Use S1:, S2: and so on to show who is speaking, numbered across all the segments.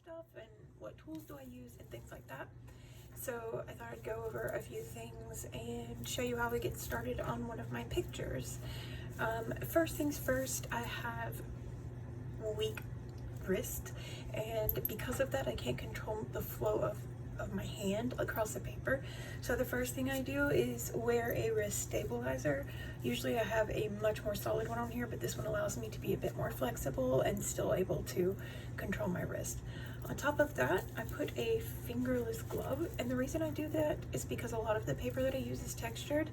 S1: stuff and what tools do I use and things like that. So I thought I'd go over a few things and show you how we get started on one of my pictures. First things first, I have weak wrist, and because of that I can't control the flow of my hand across the paper. So the first thing I do is wear a wrist stabilizer. Usually I have a much more solid one on here, but this one allows me to be a bit more flexible and still able to control my wrist. On top of that, I put a fingerless glove, and the reason I do that is because a lot of the paper that I use is textured,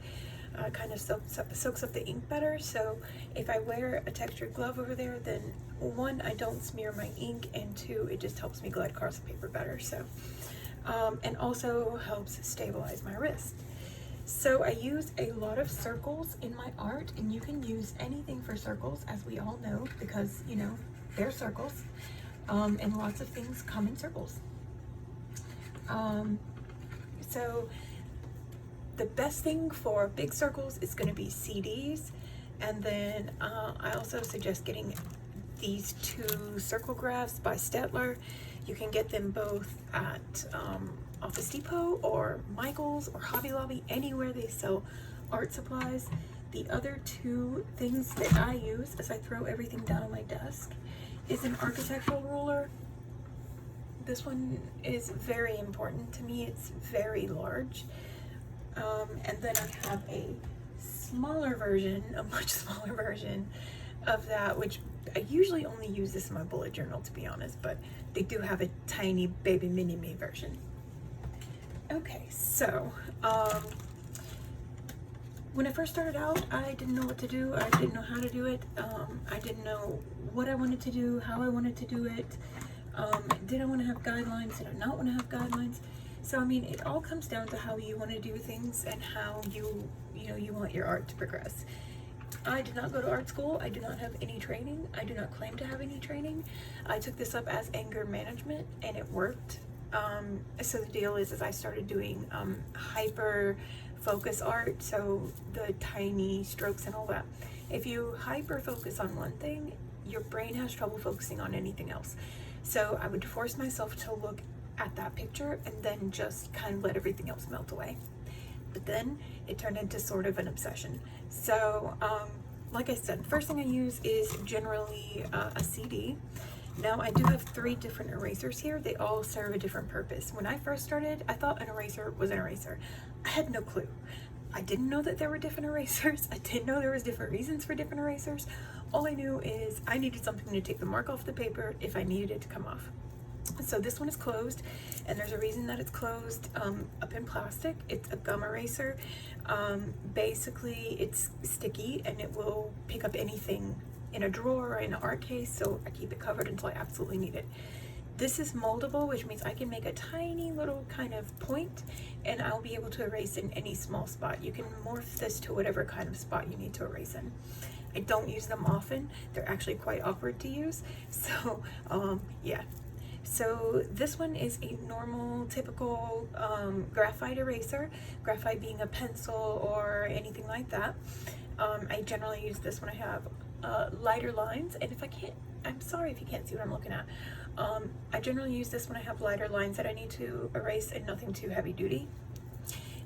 S1: kind of soaks up the ink better. So if I wear a textured glove over there, then one, I don't smear my ink, and two, it just helps me glide across the paper better. So and also helps stabilize my wrist. So I use a lot of circles in my art, and you can use anything for circles, as we all know, because you know they're circles, and lots of things come in circles. So the best thing for big circles is going to be CDs, and then I also suggest getting these two circle graphs by Staedtler. You can get them both at Office Depot or Michael's or Hobby Lobby, anywhere they sell art supplies. The other two things that I use as I throw everything down on my desk is an architectural ruler. This one is very important to me. It's very large. And then I have a smaller version, a much smaller version of that, which I usually only use this in my bullet journal, to be honest, but they do have a tiny baby mini-me version. Okay, so when I first started out, I didn't know what to do. I didn't know how to do it. I didn't know what I wanted to do, how I wanted to do it. Did I want to have guidelines? Did I not want to have guidelines? So I mean, it all comes down to how you want to do things and how you want your art to progress. I did not go to art school. I do not have any training. I do not claim to have any training. I took this up as anger management, and it worked. So the deal is I started doing hyper focus art, so the tiny strokes and all that. If you hyper focus on one thing, your brain has trouble focusing on anything else. So I would force myself to look at that picture and then just kind of let everything else melt away. But then it turned into sort of an obsession. So like I said, first thing I use is generally a CD. Now I do have 3 different erasers here. They all serve a different purpose. When I first started, I thought an eraser was an eraser. I had no clue. I didn't know that there were different erasers. I didn't know there was different reasons for different erasers. All I knew is I needed something to take the mark off the paper if I needed it to come off. So this one is closed, and there's a reason that it's closed. Up in plastic, it's a gum eraser. Basically it's sticky and it will pick up anything in a drawer or in an art case, so I keep it covered until I absolutely need it. This is moldable, which means I can make a tiny little kind of point and I'll be able to erase in any small spot. You can morph this to whatever kind of spot you need to erase in. I don't use them often. They're actually quite awkward to use. So yeah. So this one is a normal, typical graphite eraser, graphite being a pencil or anything like that. I generally use this when I have lighter lines, and if I can't, I'm sorry if you can't see what I'm looking at. I generally use this when I have lighter lines that I need to erase and nothing too heavy duty.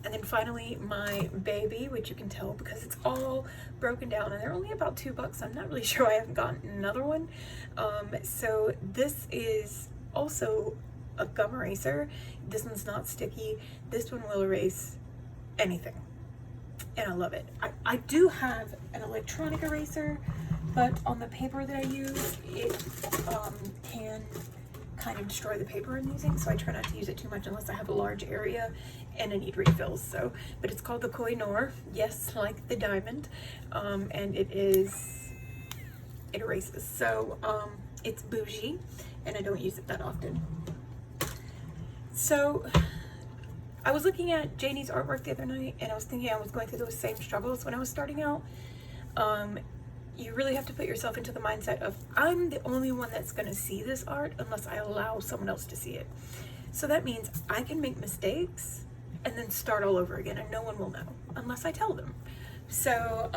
S1: And then finally my baby, which you can tell because it's all broken down and they're only about $2. I'm not really sure I haven't gotten another one. So this is also a gum eraser. This one's not sticky. This one will erase anything, and I love it. I do have an electronic eraser, but on the paper that I use, it can kind of destroy the paper I'm using, so I try not to use it too much unless I have a large area and I need refills. So, but it's called the Koh-i-Noor, yes, like the diamond, and it erases. So it's bougie, and I don't use it that often. So I was looking at Janie's artwork the other night, and I was thinking I was going through those same struggles when I was starting out. You really have to put yourself into the mindset of, I'm the only one that's going to see this art unless I allow someone else to see it. So that means I can make mistakes and then start all over again, and no one will know unless I tell them. So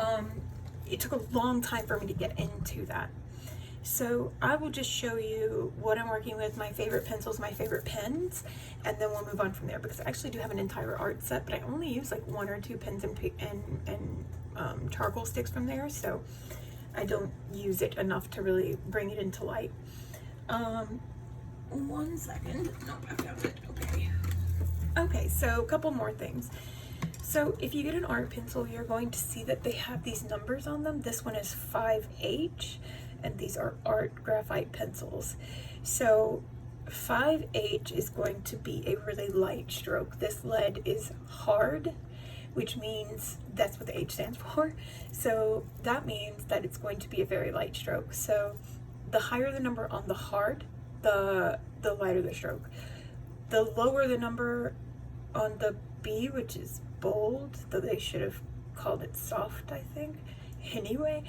S1: it took a long time for me to get into that. So I will just show you what I'm working with, my favorite pencils, my favorite pens, and then we'll move on from there, because I actually do have an entire art set, but I only use like 1 or 2 pens and charcoal sticks from there, so I don't use it enough to really bring it into light. 1 second. Nope, I found it. Okay. Okay, so a couple more things. So if you get an art pencil, you're going to see that they have these numbers on them. This one is 5H, and these are art graphite pencils. So 5H is going to be a really light stroke. This lead is hard, which means that's what the H stands for. So that means that it's going to be a very light stroke. So the higher the number on the hard, the lighter the stroke. The lower the number on the B, which is bold, though they should have called it soft, I think, anyway,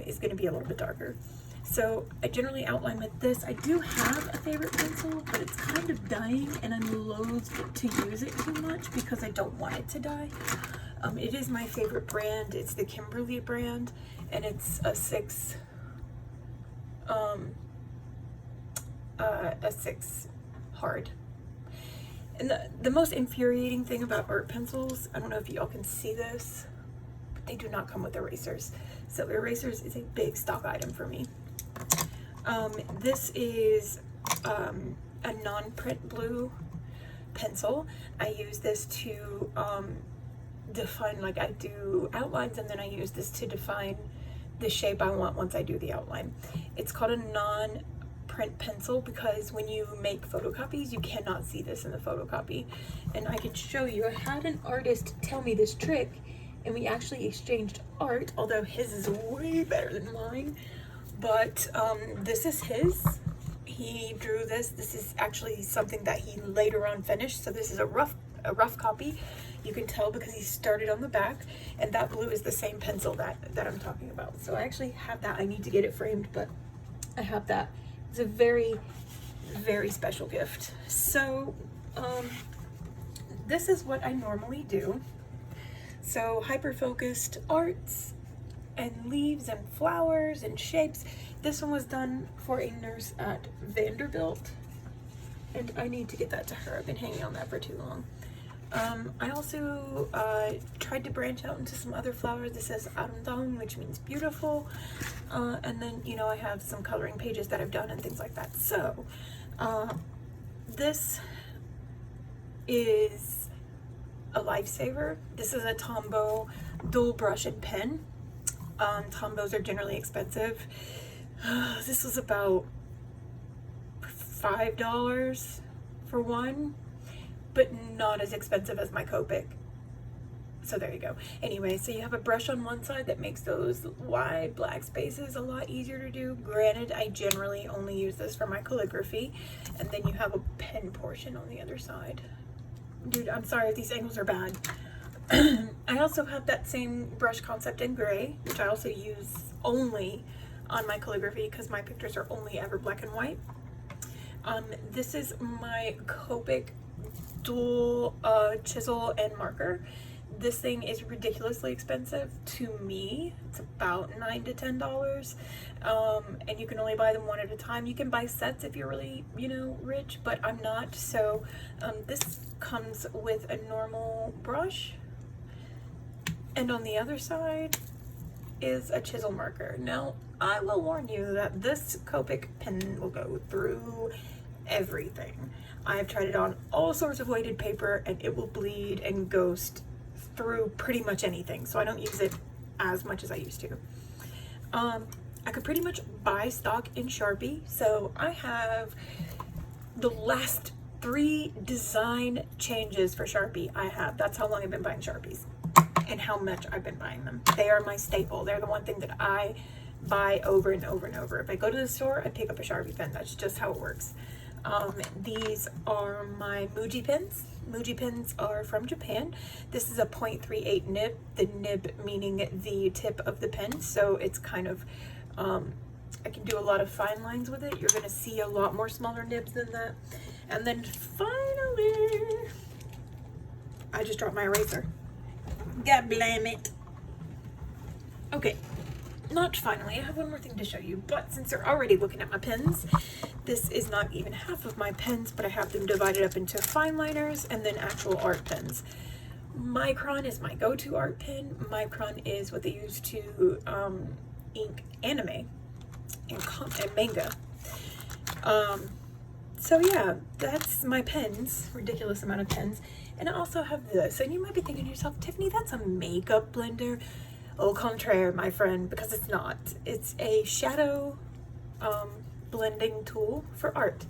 S1: is going to be a little bit darker. So I generally outline with this. I do have a favorite pencil, but it's kind of dying, and I'm loath to use it too much because I don't want it to die. It is my favorite brand. It's the Kimberly brand, and it's a 6 hard. And the most infuriating thing about art pencils, I don't know if y'all can see this, but they do not come with erasers. So erasers is a big stock item for me. This is a non-print blue pencil. I use this to define, like I do outlines, and then I use this to define the shape I want once I do the outline. It's called a non-print pencil because when you make photocopies, you cannot see this in the photocopy. And I can show you, I had an artist tell me this trick, and we actually exchanged art, although his is way better than mine. But this is his. He drew this. This is actually something that he later on finished. So this is a rough copy. You can tell because he started on the back, and that blue is the same pencil that I'm talking about. So I actually have that. I need to get it framed, but I have that. It's a very, very special gift. So this is what I normally do. So hyper-focused arts and leaves and flowers and shapes. This one was done for a nurse at Vanderbilt, and I need to get that to her. I've been hanging on that for too long. I also tried to branch out into some other flowers. This says Arundang, which means beautiful. And then, you know, I have some coloring pages that I've done and things like that. So this is a lifesaver. This is a Tombow dual brush and pen. Tombows are generally expensive. This was about $5 for one, but not as expensive as my Copic. So there you go. Anyway, so you have a brush on one side that makes those wide black spaces a lot easier to do. Granted, I generally only use this for my calligraphy. And then you have a pen portion on the other side. Dude, I'm sorry if these angles are bad. I also have that same brush concept in gray, which I also use only on my calligraphy because my pictures are only ever black and white. This is my Copic dual chisel and marker. This thing is ridiculously expensive to me. It's about $9 to $10, and you can only buy them one at a time. You can buy sets if you're really, you know, rich, but I'm not. So this comes with a normal brush, and on the other side is a chisel marker. Now, I will warn you that this Copic pen will go through everything. I've tried it on all sorts of weighted paper, and it will bleed and ghost through pretty much anything, so I don't use it as much as I used to. I could pretty much buy stock in Sharpie, so I have the last 3 design changes for Sharpie I have. That's how long I've been buying Sharpies and how much I've been buying them. They are my staple. They're the one thing that I buy over and over and over. If I go to the store, I pick up a Sharpie pen. That's just how it works. These are my Muji pens. Muji pens are from Japan. This is a 0.38 nib, the nib meaning the tip of the pen, so it's kind of, I can do a lot of fine lines with it. You're going to see a lot more smaller nibs than that. And then finally, I just dropped my eraser. God blame it. Okay, not finally, I have one more thing to show you, but since you're already looking at my pens, this is not even half of my pens, but I have them divided up into fine liners and then actual art pens. Micron is my go-to art pen. Micron is what they use to ink anime and manga. So yeah, that's my pens, ridiculous amount of pens. And I also have this, and you might be thinking to yourself, Tiffany, that's a makeup blender. Au contraire, my friend, because it's not. It's a shadow blending tool for art.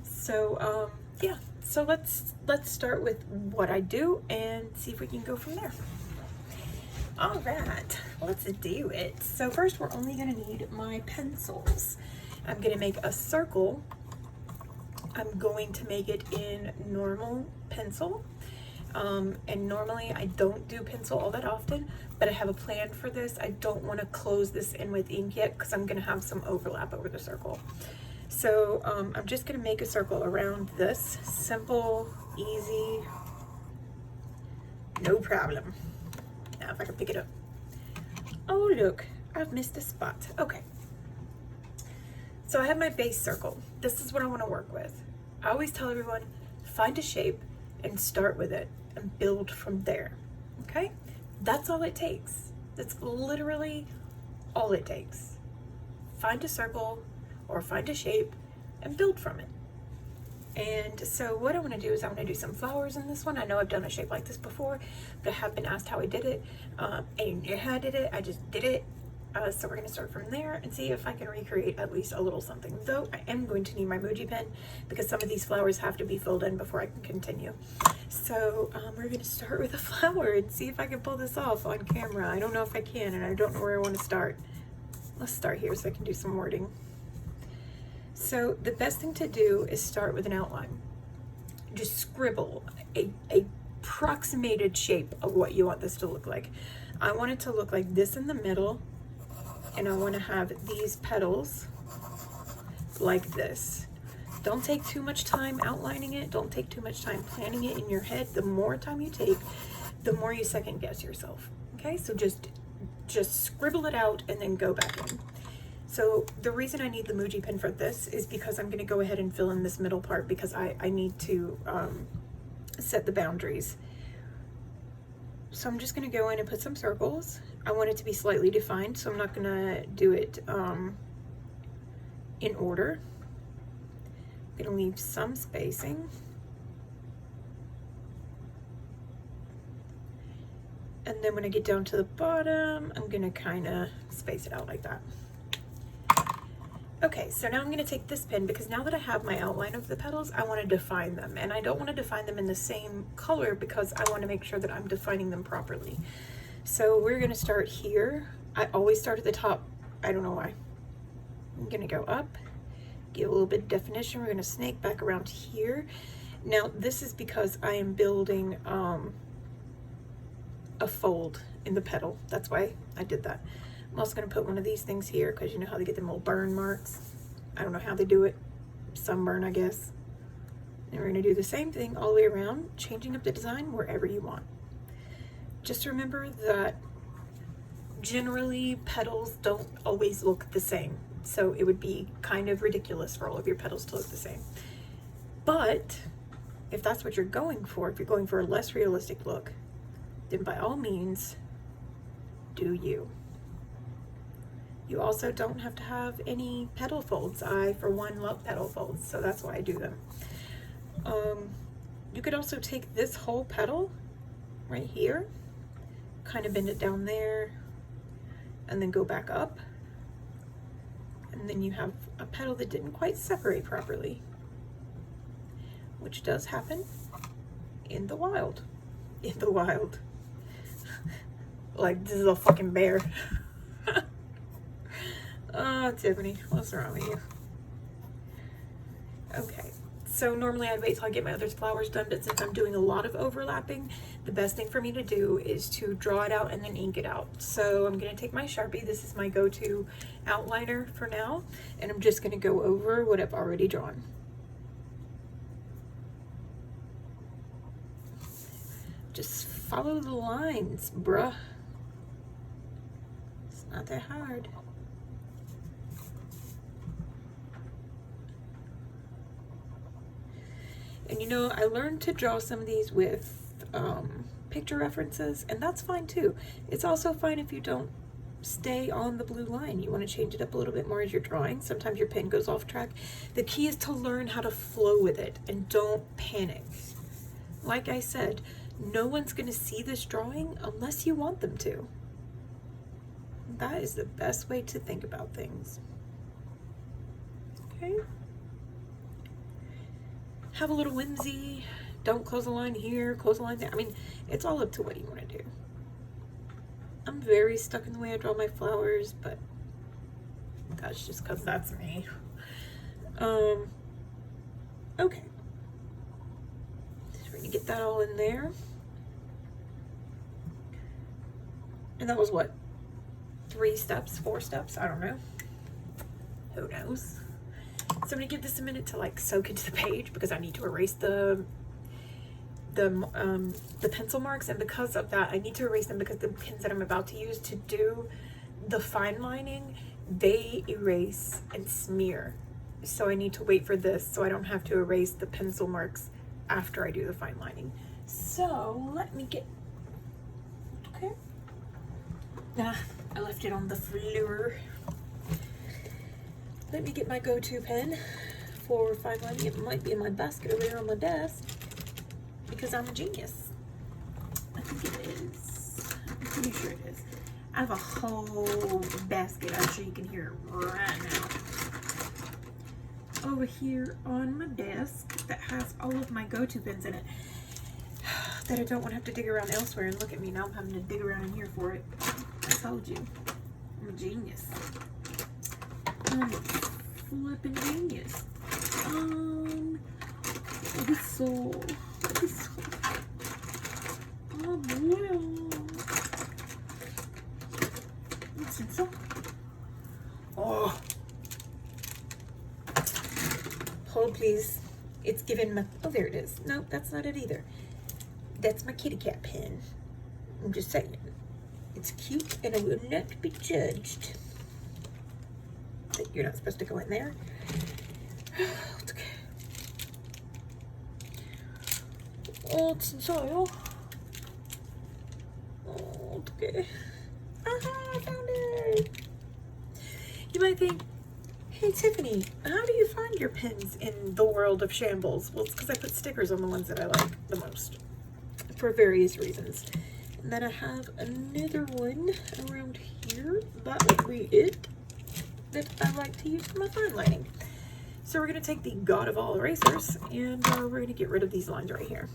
S1: So yeah, so let's start with what I do and see if we can go from there. All right, let's do it. So first, we're only gonna need my pencils. I'm gonna make a circle. I'm going to make it in normal pencil. And normally I don't do pencil all that often, but I have a plan for this. I don't want to close this in with ink yet because I'm going to have some overlap over the circle. So I'm just going to make a circle around this. Simple, easy, no problem. Now if I can pick it up. Oh look, I've missed a spot. Okay. So I have my base circle. This is what I want to work with. I always tell everyone, find a shape and start with it and build from there. Okay? That's all it takes. That's literally all it takes. Find a circle or find a shape and build from it. And so what I want to do is I want to do some flowers in this one. I know I've done a shape like this before, but I have been asked how I did it. And how I did it, I just did it. So we're going to start from there and see if I can recreate at least a little something. Though I am going to need my Muji pen because some of these flowers have to be filled in before I can continue. So we're going to start with a flower and see if I can pull this off on camera. I don't know if I can, and I don't know where I want to start. Let's start here so I can do some wording. So the best thing to do is start with an outline. Just scribble a approximated shape of what you want this to look like. I want it to look like this in the middle. And I want to have these petals like this. Don't take too much time outlining it. Don't take too much time planning it in your head. The more time you take, the more you second guess yourself. Okay, so just scribble it out and then go back in. So the reason I need the Muji pen for this is because I'm going to go ahead and fill in this middle part because I need to set the boundaries. So I'm just going to go in and put some circles. I want it to be slightly defined, so I'm not going to do it in order. I'm going to leave some spacing. And then when I get down to the bottom, I'm going to kind of space it out like that. Okay, so now I'm going to take this pen because now that I have my outline of the petals, I want to define them. And I don't want to define them in the same color because I want to make sure that I'm defining them properly. So we're going to start here. I always start at the top. I don't know why. I'm going to go up, give a little bit of definition. We're going to snake back around here. Now this is because I am building a fold in the petal. That's why I did that. I'm also going to put one of these things here because you know how they get them little burn marks. I don't know how they do it. Sunburn, I guess. And we're going to do the same thing all the way around, changing up the design wherever you want. Just remember that generally petals don't always look the same. So it would be kind of ridiculous for all of your petals to look the same. But if that's what you're going for, if you're going for a less realistic look, then by all means, do you. You also don't have to have any petal folds. I, for one, love petal folds, so that's why I do them. You could also take this whole petal right here, kind of bend it down there, and then go back up. And then you have a petal that didn't quite separate properly, which does happen in the wild. In the wild. Like, this is a fucking bear. Oh, Tiffany, what's wrong with you? Okay, so normally I'd wait till I get my other flowers done, but since I'm doing a lot of overlapping, the best thing for me to do is to draw it out and then ink it out. So I'm going to take my Sharpie. This is my go-to outliner for now, and I'm just going to go over what I've already drawn. Just follow the lines, bruh. Not that hard. And you know, I learned to draw some of these with picture references, and that's fine too. It's also fine if you don't stay on the blue line. You want to change it up a little bit more as you're drawing. Sometimes your pen goes off track. The key is to learn how to flow with it and don't panic. Like I said, no one's going to see this drawing unless you want them to. That is the best way to think about things. Okay? Have a little whimsy. Don't close a line here, close a line there. I mean, it's all up to what you want to do. I'm very stuck in the way I draw my flowers, but that's just because that's me. Okay. So we're going to get that all in there. And that was what? 3 steps, 4 steps? I don't know. Who knows? So I'm going to give this a minute to like soak into the page because I need to erase the pencil marks, and because of that I need to erase them because the pens that I'm about to use to do the fine lining, they erase and smear. So I need to wait for this so I don't have to erase the pencil marks after I do the fine lining. So let me get, okay. I left it on the floor. Let me get my go-to pen for fine lining. It might be in my basket over there on my desk because I'm a genius. I think it is. I'm pretty sure it is. I have a whole basket. I'm sure you can hear it right now. Over here on my desk that has all of my go-to pens in it that I don't want to have to dig around elsewhere. And look at me, now I'm having to dig around in here for it. I told you. I'm a genius. I'm a flipping genius. Whistle. Oh, no. What's inside? Oh. Hold, please. It's giving my... Oh, there it is. Nope, that's not it either. That's my kitty cat pen. I'm just saying. It's cute and I will not be judged. You're not supposed to go in there. It's okay. Oh, it's in soil. Oh, it's okay. Aha, I found it. You might think, hey Tiffany, how do you find your pens in the world of shambles? Well, it's because I put stickers on the ones that I like the most for various reasons. And then I have another one around here. That would be it that I like to use for my fine lining. So we're going to take the God of all erasers and we're going to get rid of these lines right here.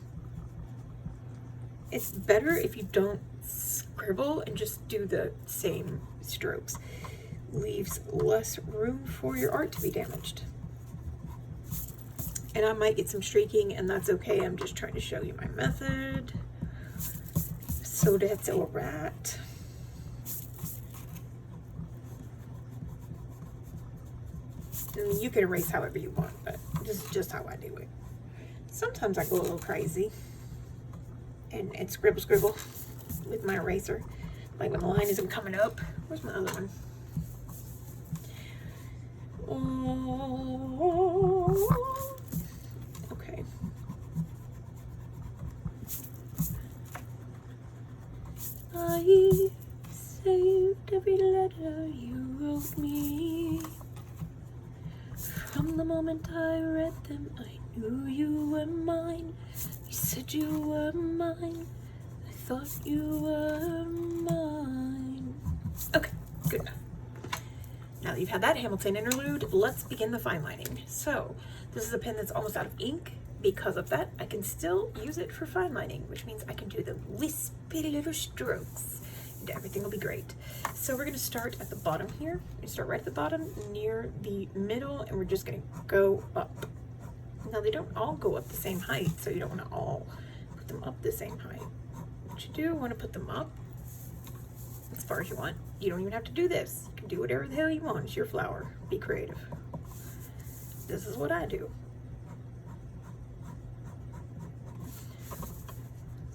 S1: It's better if you don't scribble and just do the same strokes. Leaves less room for your art to be damaged. And I might get some streaking, and that's okay. I'm just trying to show you my method. So that's all right. And you can erase however you want, but this is just how I do it. Sometimes I go a little crazy and scribble with my eraser. Like when the line isn't coming up. Where's my other one? Oh, okay. I saved every letter you wrote me. From the moment I read them, I knew you were mine. You said you were mine. I thought you were mine. Okay, good enough. Now that you've had that Hamilton interlude, let's begin the fine lining. So, this is a pen that's almost out of ink. Because of that, I can still use it for fine lining, which means I can do the wispy little strokes and everything will be great. So we're going to start at the bottom here. We start right at the bottom near the middle, and we're just going to go up. Now they don't all go up the same height, so you don't want to all put them up the same height. What you do, want to put them up as far as you want. You don't even have to do this. You can do whatever the hell you want. It's your flower. Be creative. This is what I do.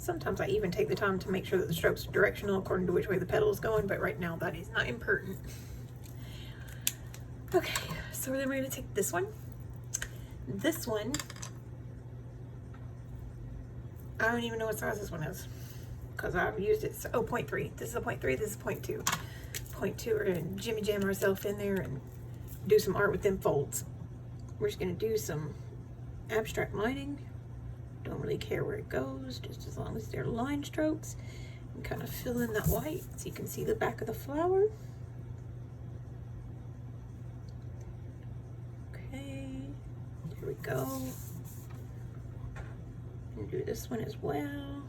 S1: Sometimes I even take the time to make sure that the strokes are directional according to which way the petal is going, but right now that is not important. Okay, so then we're going to take this one. This one, I don't even know what size this one is because I've used it. Oh, 0.3. This is a 0.3, this is 0.2. 0.2, we're going to jimmy jam ourselves in there and do some art with them folds. We're just going to do some abstract lining. Don't really care where it goes, just as long as they're line strokes. And kind of fill in that white so you can see the back of the flower. Okay, here we go. And do this one as well.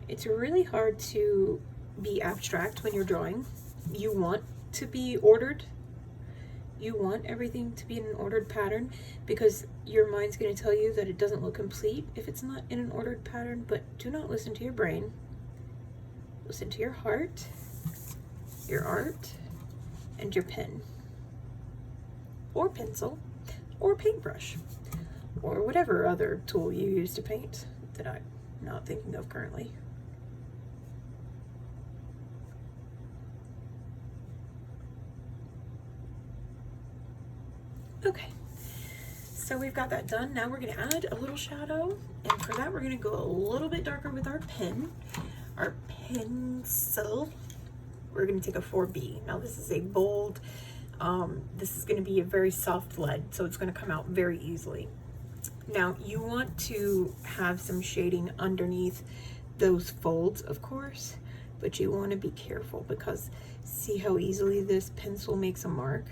S1: It's really hard to be abstract when you're drawing. You want to be ordered. You want everything to be in an ordered pattern because your mind's going to tell you that it doesn't look complete if it's not in an ordered pattern, but do not listen to your brain. Listen to your heart, your art, and your pen, or pencil, or paintbrush, or whatever other tool you use to paint that I'm not thinking of currently. Okay, so we've got that done. Now we're going to add a little shadow, and for that we're going to go a little bit darker with our pen, our pencil. We're going to take a 4B. Now this is a bold, this is going to be a very soft lead, so it's going to come out very easily. Now you want to have some shading underneath those folds, of course, but you want to be careful because see how easily this pencil makes a mark?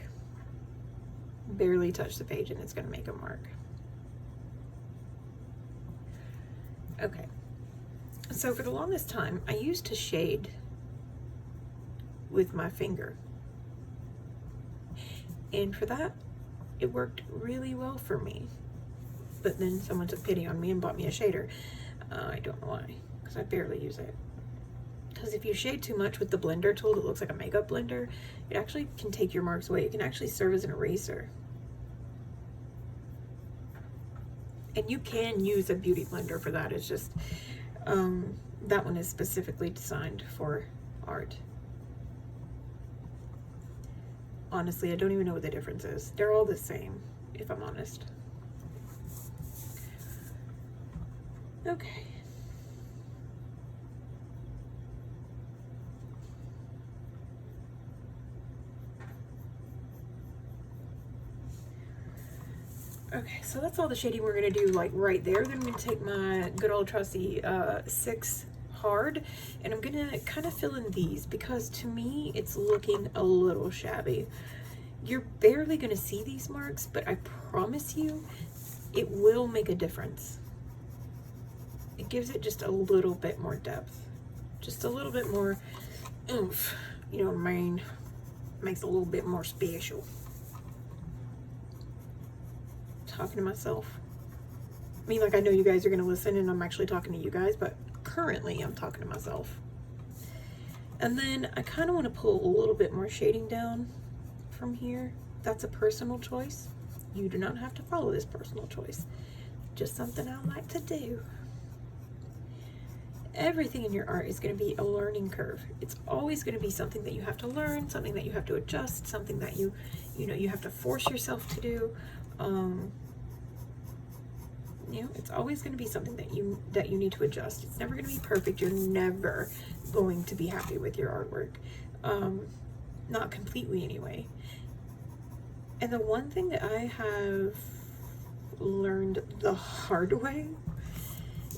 S1: Barely touch the page and it's going to make a mark. Okay, so for the longest time I used to shade with my finger, and for that it worked really well for me, but then someone took pity on me and bought me a shader. I don't know why, because I barely use it. Because if you shade too much with the blender tool that looks like a makeup blender, it actually can take your marks away. It can actually serve as an eraser. And you can use a beauty blender for that. It's just, that one is specifically designed for art. Honestly, I don't even know what the difference is. They're all the same, if I'm honest. Okay. Okay, so that's all the shading we're gonna do like right there. Then I'm gonna take my good old trusty 6 hard, and I'm gonna kind of fill in these because to me it's looking a little shabby. You're barely gonna see these marks, but I promise you it will make a difference. It gives it just a little bit more depth, just a little bit more oomph, you know what I mean? Makes it a little bit more special. Talking to myself. I mean, like, I know you guys are going to listen and I'm actually talking to you guys, but currently I'm talking to myself. And then I kind of want to pull a little bit more shading down from here. That's a personal choice. You do not have to follow this personal choice. Just something I like to do. Everything in your art is going to be a learning curve. It's always going to be something that you have to learn, something that you have to adjust, something that you know, you have to force yourself to do. You know, it's always going to be something that you need to adjust. It's never going to be perfect. You're never going to be happy with your artwork. Not completely anyway. And the one thing that I have learned the hard way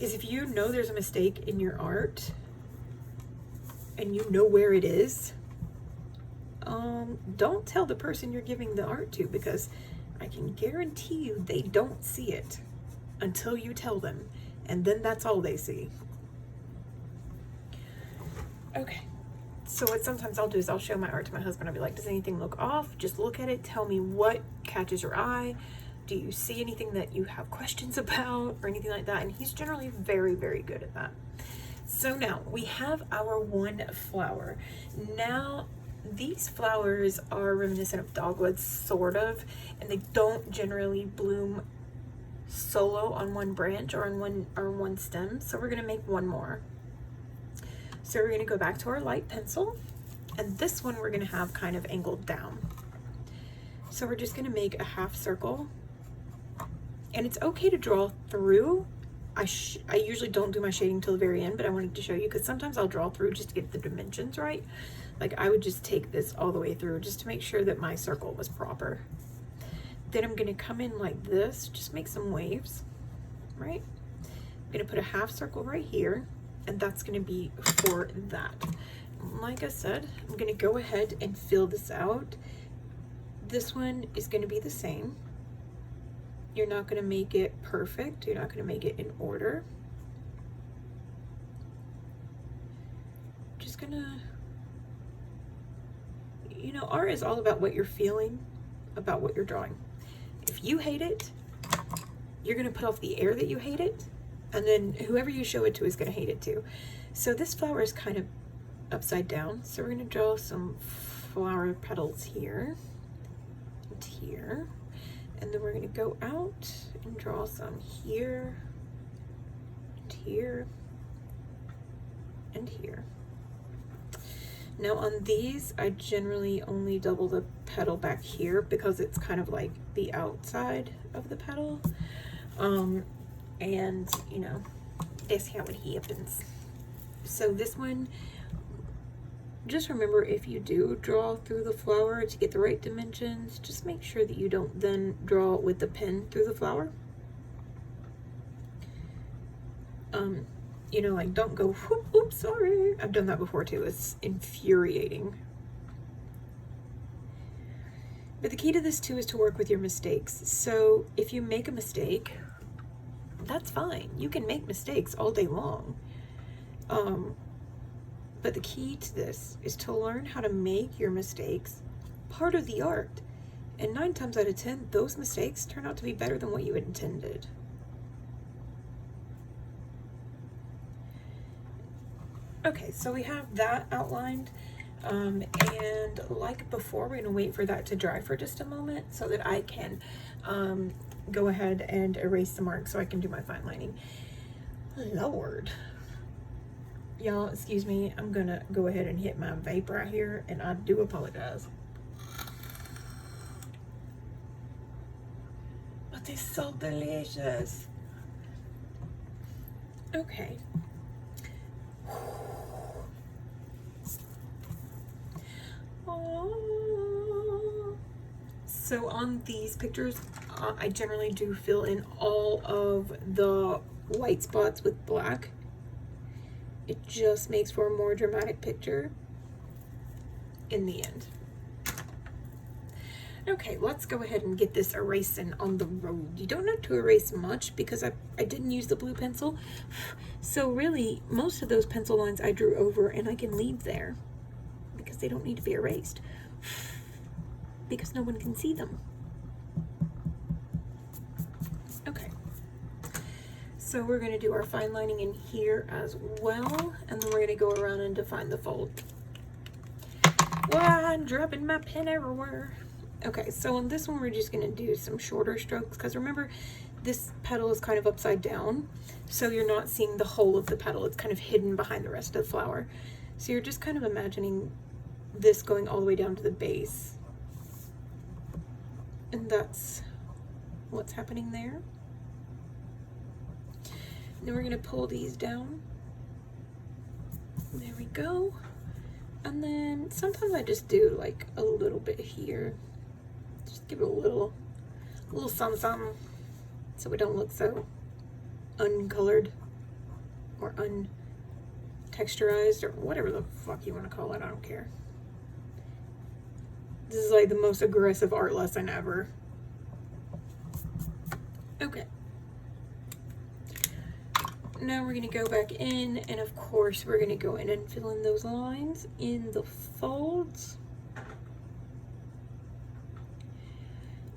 S1: is if you know there's a mistake in your art and you know where it is, don't tell the person you're giving the art to, because I can guarantee you they don't see it until you tell them, and then that's all they see. Okay, so what sometimes I'll do is I'll show my art to my husband. I'll be like, does anything look off? Just look at it, tell me what catches your eye. Do you see anything that you have questions about or anything like that? And he's generally very, very good at that. So now we have our one flower. Now these flowers are reminiscent of dogwoods, sort of, and they don't generally bloom solo on one branch or on one stem. So we're gonna make one more. So we're gonna go back to our light pencil, and this one we're gonna have kind of angled down. So we're just gonna make a half circle, and it's okay to draw through. I usually don't do my shading till the very end, but I wanted to show you because sometimes I'll draw through just to get the dimensions right. Like I would just take this all the way through just to make sure that my circle was proper. Then I'm gonna come in like this, just make some waves, right? I'm gonna put a half circle right here, and that's gonna be for that. Like I said, I'm gonna go ahead and fill this out. This one is gonna be the same. You're not gonna make it perfect. You're not gonna make it in order. Just gonna, you know, art is all about what you're feeling, about what you're drawing. If you hate it, you're gonna put off the air that you hate it, and then whoever you show it to is gonna hate it too. So this flower is kind of upside down. So we're gonna draw some flower petals here and here. And then we're gonna go out and draw some here and here and here. Now on these, I generally only double the petal back here because it's kind of like the outside of the petal. And you know, that's how it happens. So this one, just remember, if you do draw through the flower to get the right dimensions, just make sure that you don't then draw with the pen through the flower. You know, like don't go, whoop, oops, sorry. I've done that before too. It's infuriating. But the key to this too is to work with your mistakes. So if you make a mistake, that's fine. You can make mistakes all day long. But the key to this is to learn how to make your mistakes part of the art. And 9 times out of 10, those mistakes turn out to be better than what you had intended. Okay, so we have that outlined. And like before, we're gonna wait for that to dry for just a moment so that I can go ahead and erase the mark so I can do my fine lining. Lord. Y'all, excuse me, I'm gonna go ahead and hit my vape right here, and I do apologize. But it's so delicious. Okay. So on these pictures, I generally do fill in all of the white spots with black. It just makes for a more dramatic picture in the end. Okay, let's go ahead and get this erasing on the road. You don't have to erase much because I didn't use the blue pencil. So really, most of those pencil lines I drew over and I can leave there because they don't need to be erased because no one can see them. Okay. So we're going to do our fine lining in here as well, and then we're going to go around and define the fold. Well, I'm dropping my pen everywhere. Okay, so on this one we're just going to do some shorter strokes because remember this petal is kind of upside down, so you're not seeing the whole of the petal. It's kind of hidden behind the rest of the flower. So you're just kind of imagining this going all the way down to the base. And that's what's happening there. Then we're going to pull these down. There we go. And then sometimes I just do like a little bit here. Just give it a little something so we don't look so uncolored or untexturized or whatever the fuck you want to call it. I don't care. This is like the most aggressive art lesson ever. Okay. Now we're going to go back in, and of course we're going to go in and fill in those lines in the folds.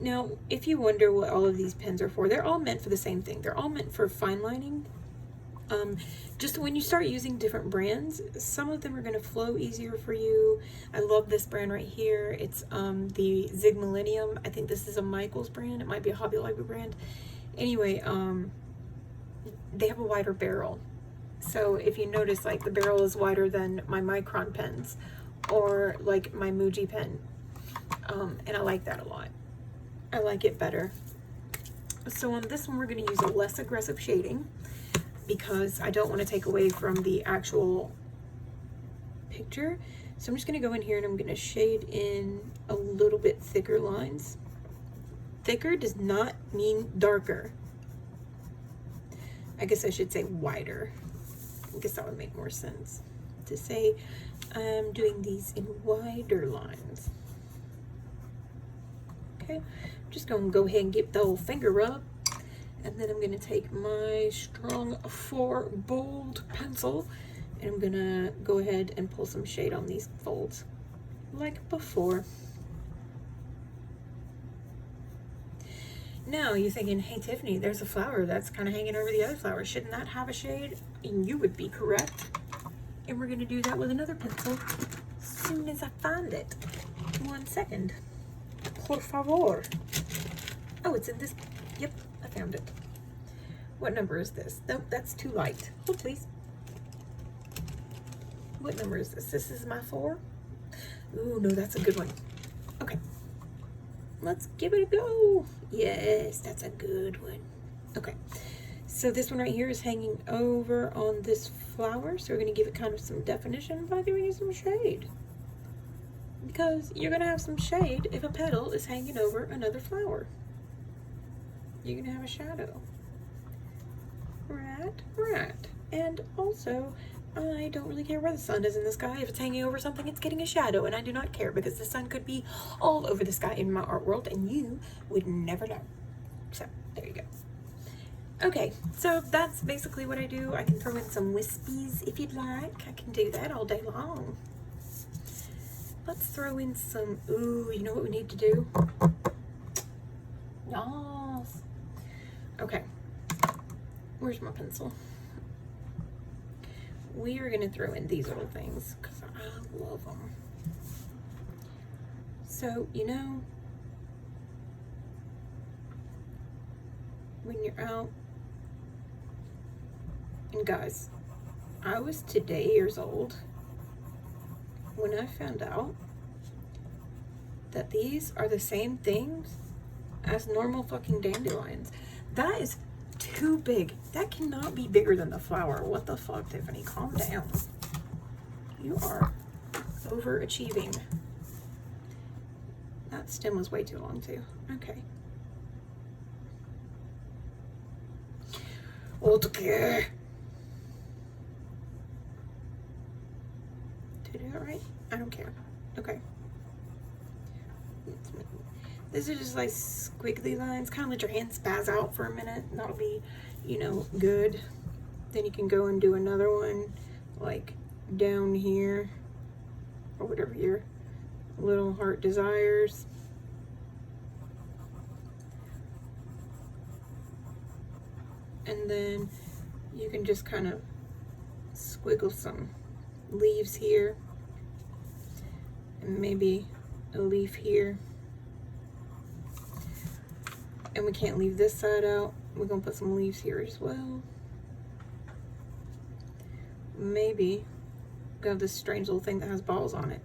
S1: Now, if you wonder what all of these pens are for, they're all meant for the same thing. They're all meant for fine lining. Just when you start using different brands, some of them are going to flow easier for you. I love this brand right here. It's the Zig Millennium. I think this is a Michaels brand. It might be a Hobby Lobby brand. Anyway, they have a wider barrel. So if you notice, like, the barrel is wider than my Micron pens or like my Muji pen. And I like that a lot. I like it better. So on this one, we're going to use a less aggressive shading because I don't want to take away from the actual picture. So I'm just going to go in here and I'm going to shade in a little bit thicker lines. Thicker does not mean darker. I guess I should say wider. I guess that would make more sense to say I'm doing these in wider lines. Okay, I'm just going to go ahead and give the old finger rub. And then I'm going to take my Strong 4 Bold pencil and I'm going to go ahead and pull some shade on these folds like before. Now you're thinking, hey Tiffany, there's a flower that's kind of hanging over the other flower. Shouldn't that have a shade? And you would be correct. And we're going to do that with another pencil as soon as I find it. 1 second. Por favor. Oh, it's in this. Yep, I found it. What number is this? Nope, that's too light. Hold please. What number is this? This is my 4. Ooh, no, that's a good one. Okay. Let's give it a go. Yes, that's a good one. Okay. So this one right here is hanging over on this flower. So we're going to give it kind of some definition by giving it some shade. Because you're going to have some shade if a petal is hanging over another flower. You're going to have a shadow. Right. And also, I don't really care where the sun is in the sky. If it's hanging over something, it's getting a shadow. And I do not care because the sun could be all over the sky in my art world and you would never know. So, there you go. Okay, so that's basically what I do. I can throw in some wispies if you'd like. I can do that all day long. Let's throw in some, ooh, you know what we need to do? Yes. Okay, where's my pencil? We are gonna throw in these little things because I love them. So, you know, when you're out, and guys, I was today years old when I found out that these are the same things as normal fucking dandelions. That is too big. That cannot be bigger than the flower. What the fuck, Tiffany? Calm down. You are overachieving. That stem was way too long too. Okay. Okay. Did I do it right? I don't care. Okay. These are just like squiggly lines. Kind of let your hand spaz out for a minute. That'll be, you know, good. Then you can go and do another one like down here or whatever your little heart desires. And then you can just kind of squiggle some leaves here and maybe a leaf here. And we can't leave this side out. We're gonna put some leaves here as well. Maybe we have this strange little thing that has balls on it.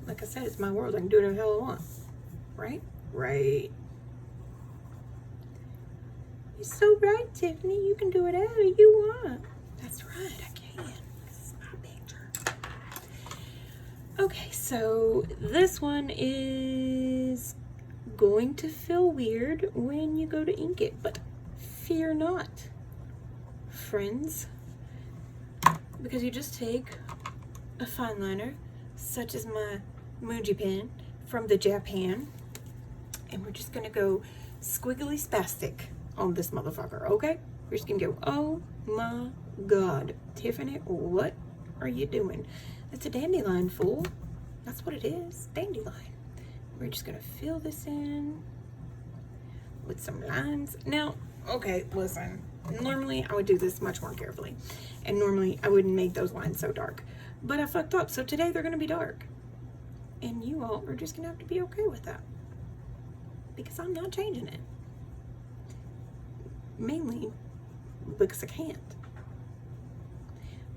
S1: Like I said, it's my world. I can do whatever the hell I want. Right? Right. You're so right, Tiffany. You can do whatever you want. That's right, I can. This is my picture. Okay, so this one is going to feel weird when you go to ink it, but fear not, friends, because you just take a fine liner, such as my Muji pen from the Japan, and we're just gonna go squiggly spastic on this motherfucker, okay? We're just gonna go, oh my god, Tiffany, what are you doing? It's a dandelion, fool. That's what it is, dandelion. We're just gonna fill this in with some lines. Now, okay, listen, normally I would do this much more carefully, and normally I wouldn't make those lines so dark, but I fucked up, so today they're gonna be dark, and you all are just gonna have to be okay with that, because I'm not changing it. mainly because I can't.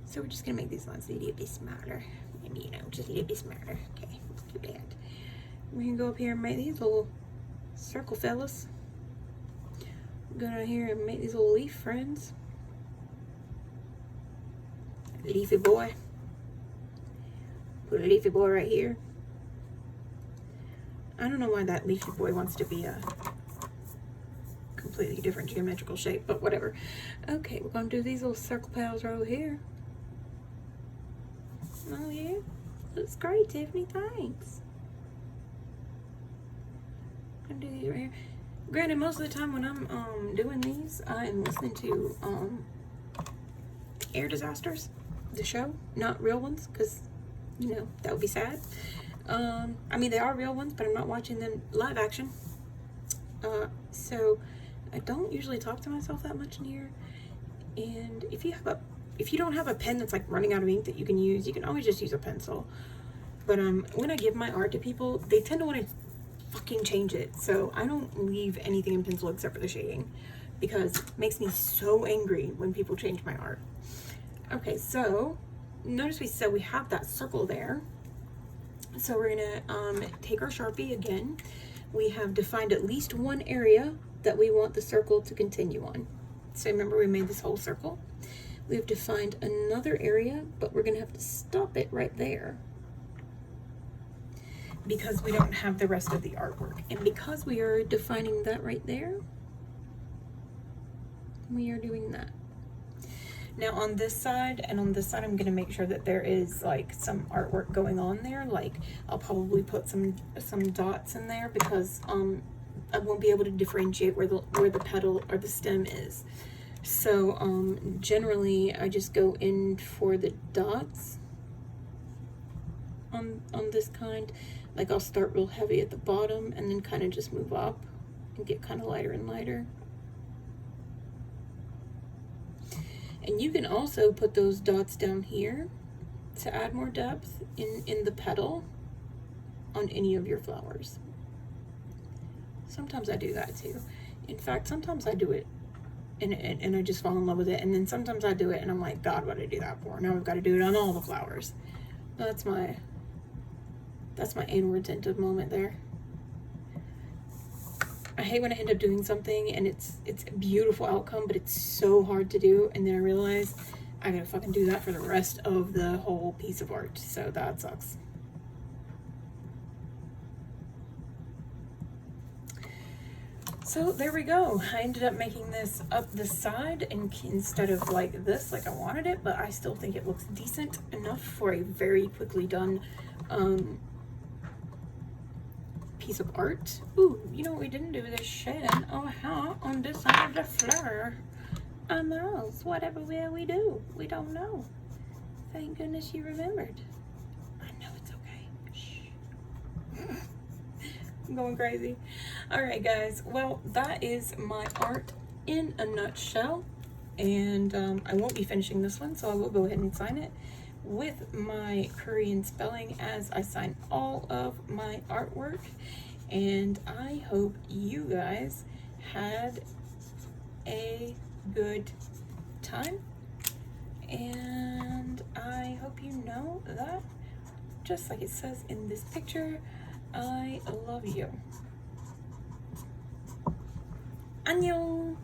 S1: So we're just gonna make these lines a little bit smaller. Maybe, you know, just a little bit smaller. Okay, let's do that. We're gonna go up here and make these little circle fellas. Go down here and make these little leaf friends. Leafy boy. Put a leafy boy right here. I don't know why that leafy boy wants to be a completely different geometrical shape, but whatever. Okay, we're gonna do these little circle pals right over here. Oh yeah, looks great, Tiffany, thanks. I'm gonna do these right here. Granted, most of the time when I'm doing these, I am listening to Air Disasters, the show, not real ones, because, you know, that would be sad. I mean, they are real ones, but I'm not watching them live action. So I don't usually talk to myself that much in here. And if you don't have a pen that's like running out of ink that you can use, you can always just use a pencil. But when I give my art to people, they tend to want to fucking change it. So I don't leave anything in pencil except for the shading, because it makes me so angry when people change my art. Okay, so notice we have that circle there. So we're gonna take our Sharpie again. We have defined at least one area that we want the circle to continue on. So remember, we made this whole circle. We've defined another area, but we're gonna have to stop it right there because we don't have the rest of the artwork. And because we are defining that right there, we are doing that. Now on this side and on this side, I'm gonna make sure that there is like some artwork going on there. Like I'll probably put some dots in there because I won't be able to differentiate where the petal or the stem is. So generally I just go in for the dots on this kind. Like I'll start real heavy at the bottom and then kind of just move up and get kind of lighter and lighter. And you can also put those dots down here to add more depth in the petal on any of your flowers. Sometimes I do that too. In fact, sometimes I do it and I just fall in love with it. And then sometimes I do it and I'm like, God, what did I do that for? Now I've got to do it on all the flowers. That's my anal retentive moment there. I hate when I end up doing something and it's a beautiful outcome, but it's so hard to do, and then I realize I gotta fucking do that for the rest of the whole piece of art, so that sucks. So there we go. I ended up making this up the side and instead of like this, like I wanted it, but I still think it looks decent enough for a very quickly done piece of art. Ooh, you know what we didn't do? The shed on this side of the floor. Else, whatever will we do? We don't know. Thank goodness you remembered. I know it's okay. Shh. I'm going crazy. Alright guys, well that is my art in a nutshell. And I won't be finishing this one, so I will go ahead and sign it with my Korean spelling as I sign all of my artwork. And I hope you guys had a good time, and I hope you know that, just like it says in this picture, I love you. Annyeong!